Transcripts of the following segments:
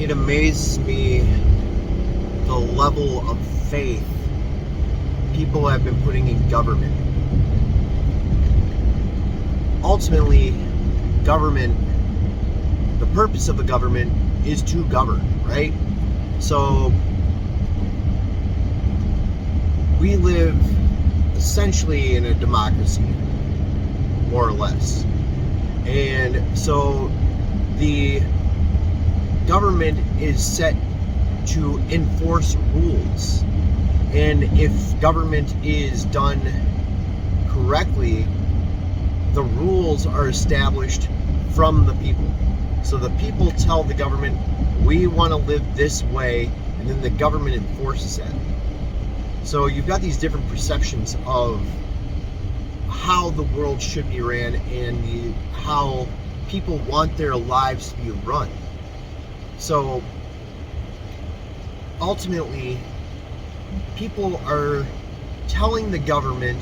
It amazes me the level of faith people have been putting in government. Ultimately, government, the purpose of the government is to govern, right? So we live essentially in a democracy, more or less. And so the government is set to enforce rules. And if government is done correctly, the rules are established from the people. So the people tell the government, we want to live this way, and then the government enforces that. So you've got these different perceptions of how the world should be ran and how people want their lives to be run. So ultimately, people are telling the government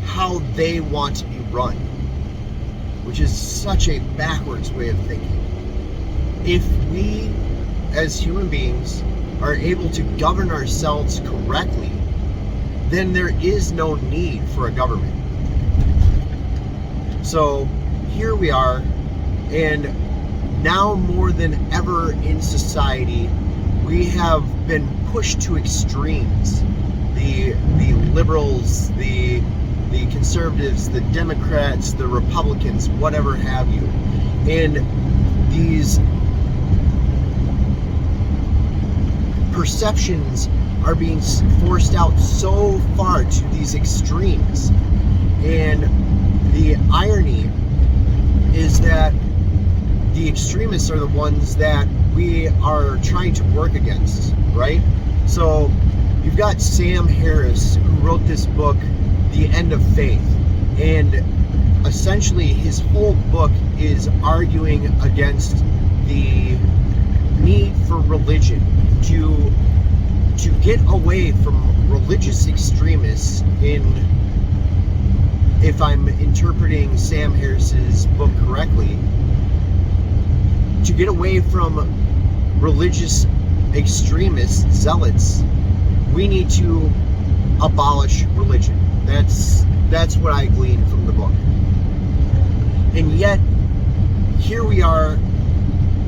how they want to be run, which is such a backwards way of thinking. If we, as human beings, are able to govern ourselves correctly, then there is no need for a government. So here we are, and now more than ever in society, we have been pushed to extremes. The liberals, the conservatives, the Democrats, the Republicans, whatever have you. And these perceptions are being forced out so far to these extremes. And the irony is that the extremists are the ones that we are trying to work against, right? So you've got Sam Harris, who wrote this book, The End of Faith. And essentially his whole book is arguing against the need for religion to get away from religious extremists in, if I'm interpreting Sam Harris's book correctly, to get away from religious extremists, zealots, we need to abolish religion. That's what I gleaned from the book. And yet, here we are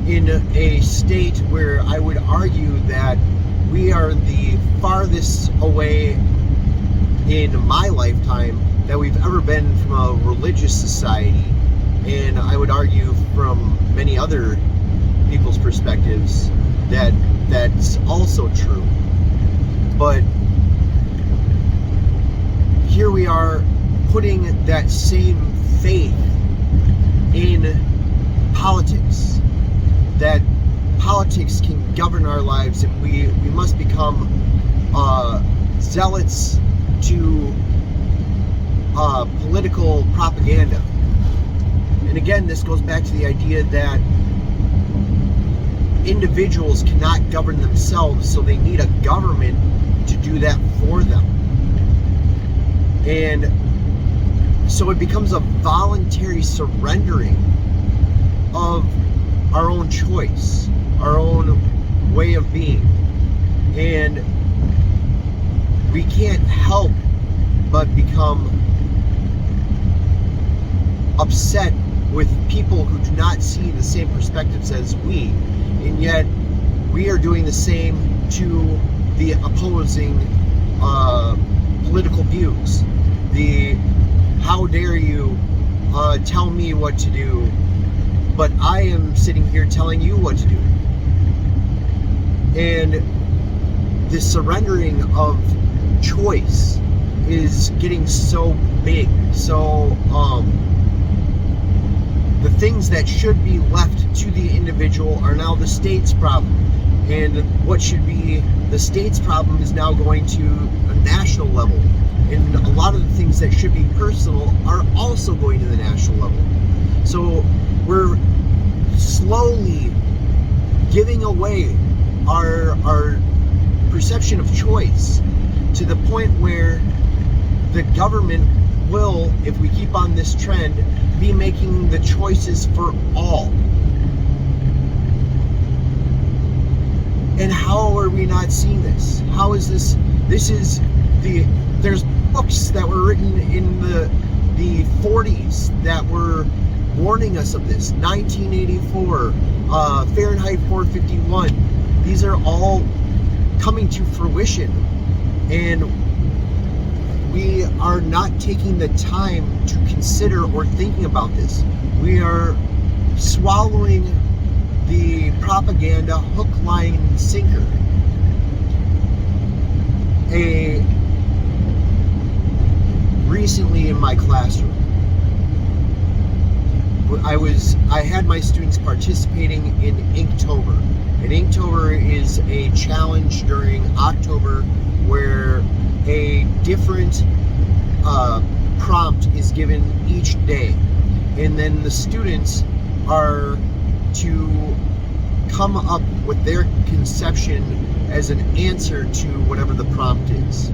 in a state where I would argue that we are the farthest away in my lifetime that we've ever been from a religious society. And I would argue from many other people's perspectives that that's also true. But here we are putting that same faith in politics, that politics can govern our lives, and we must become zealots to political propaganda. And again, this goes back to the idea that individuals cannot govern themselves, so they need a government to do that for them. And so it becomes a voluntary surrendering of our own choice, our own way of being. And we can't help but become upset with people who do not see the same perspectives as we, and yet we are doing the same to the opposing political views. The how dare you tell me what to do, but I am sitting here telling you what to do. And the surrendering of choice is getting so big, so the things that should be left to the individual are now the state's problem, and what should be the state's problem is now going to a national level, and a lot of the things that should be personal are also going to the national level. So we're slowly giving away our perception of choice to the point where the government will, if we keep on this trend, be making the choices for all. And how are we not seeing this? How is this? There's books that were written in the 40s that were warning us of this. 1984, Fahrenheit 451. These are all coming to fruition. And we are not taking the time to consider or thinking about this. We are swallowing the propaganda hook, line, and sinker. Recently in my classroom, I had my students participating in Inktober. And Inktober is a challenge during October where a different prompt is given each day. And then the students are to come up with their conception as an answer to whatever the prompt is.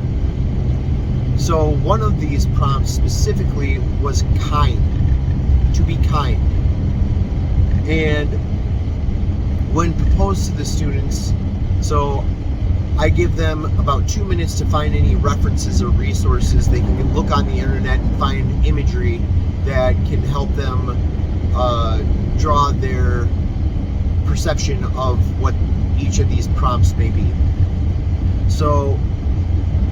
So one of these prompts specifically was kind, to be kind. And when proposed to the students, so I give them about 2 minutes to find any references or resources. They can look on the internet and find imagery that can help them draw their perception of what each of these prompts may be. So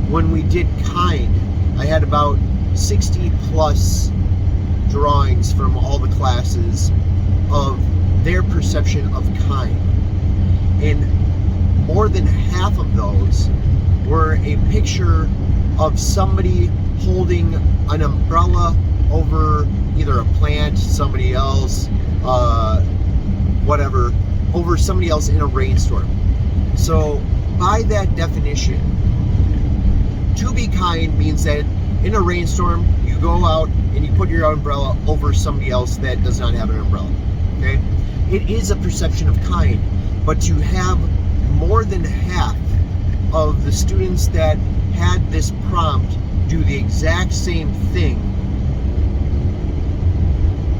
when we did kind, I had about 60 plus drawings from all the classes of their perception of kind. And more than half of those were a picture of somebody holding an umbrella over either a plant, somebody else, whatever, over somebody else in a rainstorm. So by that definition, to be kind means that in a rainstorm, you go out and you put your umbrella over somebody else that does not have an umbrella. Okay? It is a perception of kind, but to have more than half of the students that had this prompt do the exact same thing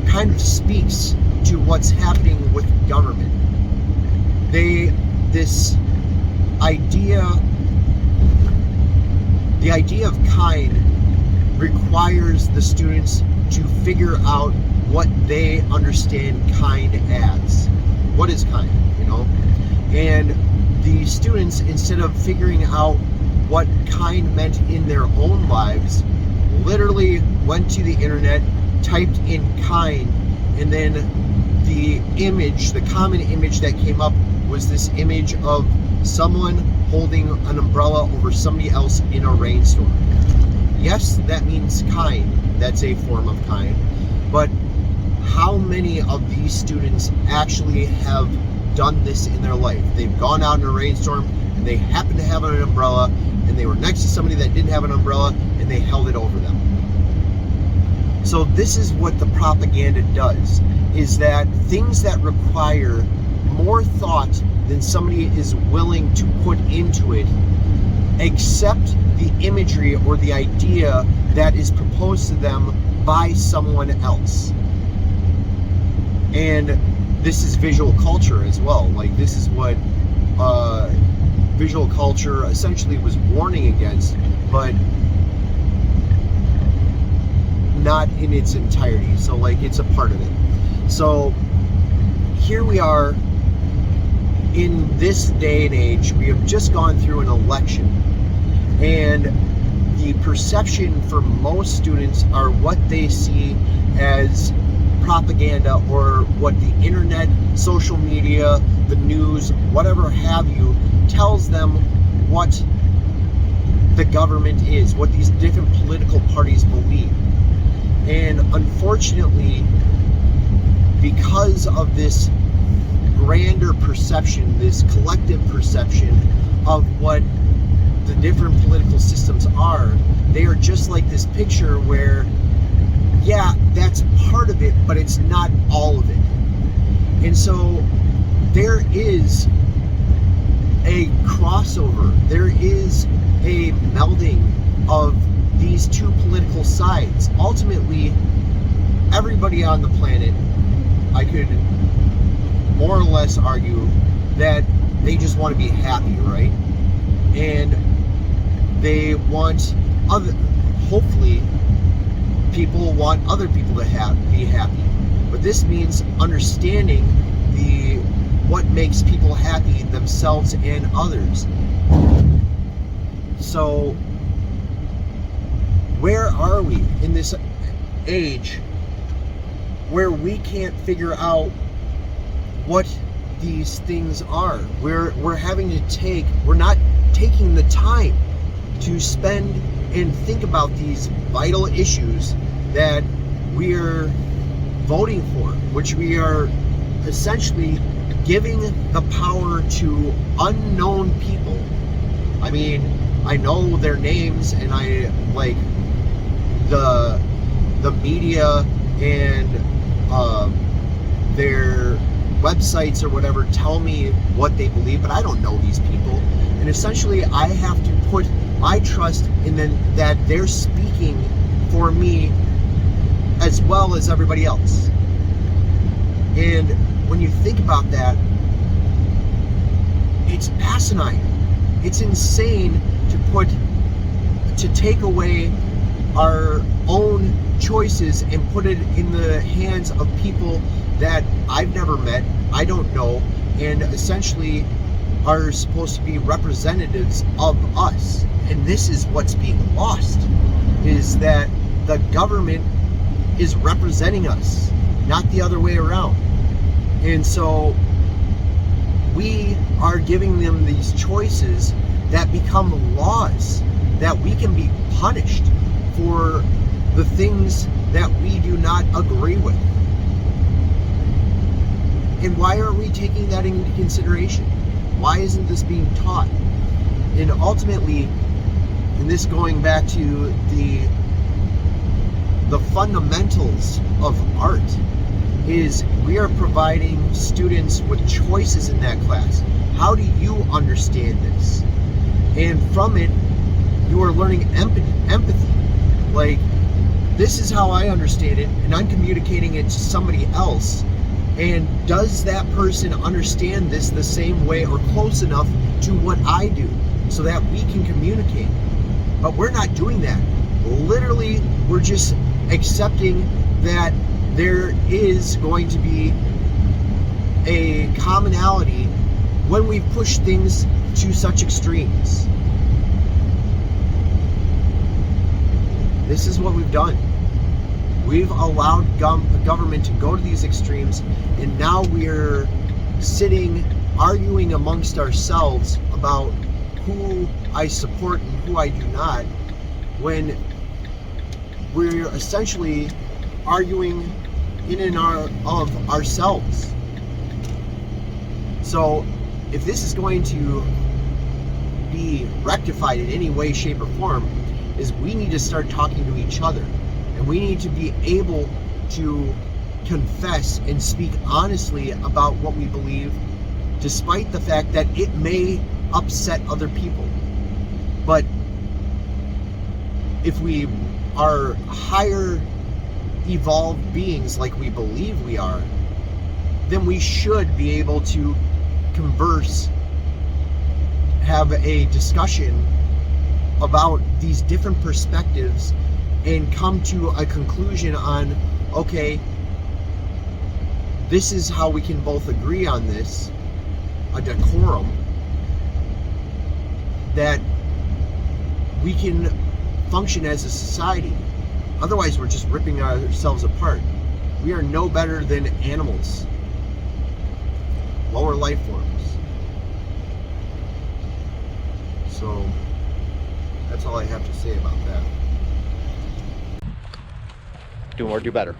kind of speaks to what's happening with government. The idea of kind requires the students to figure out what they understand kind as. What is kind, you know? And the students, instead of figuring out what kind meant in their own lives, literally went to the internet, typed in kind, and then the common image that came up was this image of someone holding an umbrella over somebody else in a rainstorm. Yes, that means kind. That's a form of kind. But how many of these students actually have done this in their life? They've gone out in a rainstorm and they happen to have an umbrella, and they were next to somebody that didn't have an umbrella and they held it over them. So this is what the propaganda does, is that things that require more thought than somebody is willing to put into it, accept the imagery or the idea that is proposed to them by someone else. And this is visual culture as well. Like, this is what visual culture essentially was warning against, but not in its entirety. So like, it's a part of it. So here we are in this day and age. We have just gone through an election, and the perception for most students are what they see as propaganda, or what the internet, social media, the news, whatever have you, tells them what the government is, what these different political parties believe. And unfortunately, because of this grander perception, this collective perception of what the different political systems are, they are just like this picture where, yeah, that's part of it, but it's not all of it. And so there is a crossover, there is a melding of these two political sides. Ultimately, everybody on the planet, I could more or less argue that they just want to be happy, right? And they want hopefully people want other people to be happy. But this means understanding what makes people happy, themselves and others. So where are we in this age where we can't figure out what these things are? We're not taking the time to spend and think about these vital issues that we're voting for, which we are essentially giving the power to unknown people. I mean, I know their names, and I like the media and their websites or whatever tell me what they believe, but I don't know these people. And essentially, I have to put my trust in them, that they're speaking for me as well as everybody else. And when you think about that, it's asinine. It's insane to take away our own choices and put it in the hands of people that I've never met, I don't know, and essentially are supposed to be representatives of us. And this is what's being lost, is that the government is representing us, not the other way around. And so we are giving them these choices that become laws, that we can be punished for the things that we do not agree with. And why aren't we taking that into consideration? Why isn't this being taught? And ultimately, and this going back to the fundamentals of art, is we are providing students with choices in that class. How do you understand this? And from it, you are learning empathy. Like, this is how I understand it, and I'm communicating it to somebody else. And does that person understand this the same way or close enough to what I do so that we can communicate? But we're not doing that. Literally, we're just accepting that there is going to be a commonality when we push things to such extremes. This is what we've done. We've allowed government to go to these extremes, and now we're sitting arguing amongst ourselves about who I support and who I do not, when we're essentially arguing in and of ourselves. So if this is going to be rectified in any way, shape, or form, is we need to start talking to each other. And we need to be able to confess and speak honestly about what we believe, despite the fact that it may upset other people. But if we are higher evolved beings like we believe we are, then we should be able to converse, have a discussion about these different perspectives, and come to a conclusion on, okay, this is how we can both agree on this, a decorum, that we can function as a society. Otherwise, we're just ripping ourselves apart. We are no better than animals, lower life forms. So that's all I have to say about that. Do more, do better.